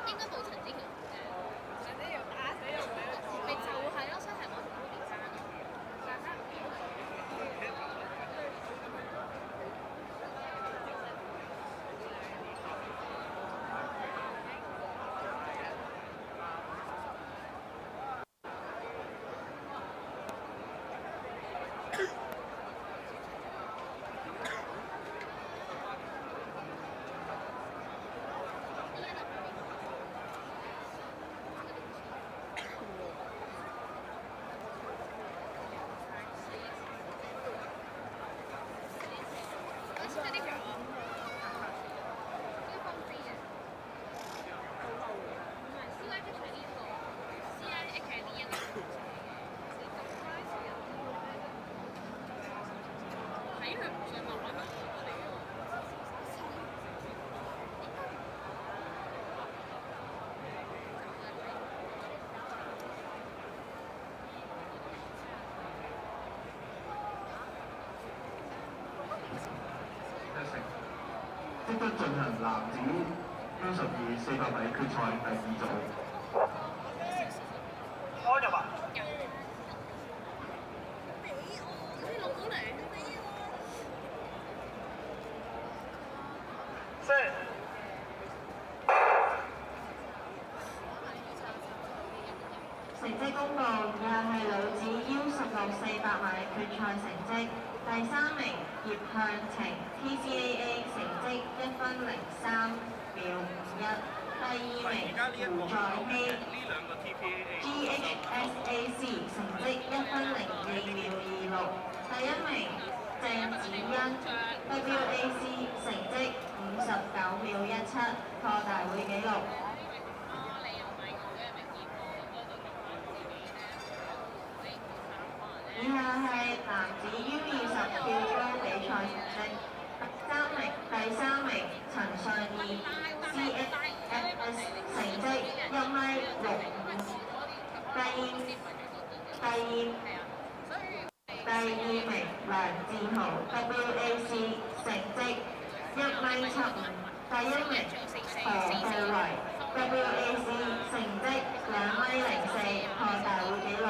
應該冇陳之權嘅。你又打死又唔俾佢講。咪就係咯，所以係我同 Ruby 爭嘅。大家唔即將進行男子 U12 400米決賽第二組。安入啊！你老母嚟！先。成績公佈，以下係女子 U16 400米決賽成績。第3名葉向晴 TCAA 成績1分03秒51。第2名胡在希 GHSAC 成績1分02秒26。第1名鄭子欣 WAC 成績59秒17，破大會紀錄。以下係男子 U20跳高比賽成績，第三名陳尚義 CFS 成績1米65，第二名梁志豪 WAC 成績1米75，第1名何浩維 WAC 成績2米04，破大會紀錄。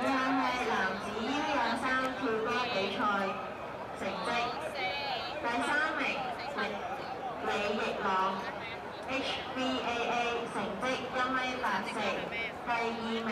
以下係男子 U23跳高比賽成績，第3名李奕朗 HBAA 成績1米84，第2名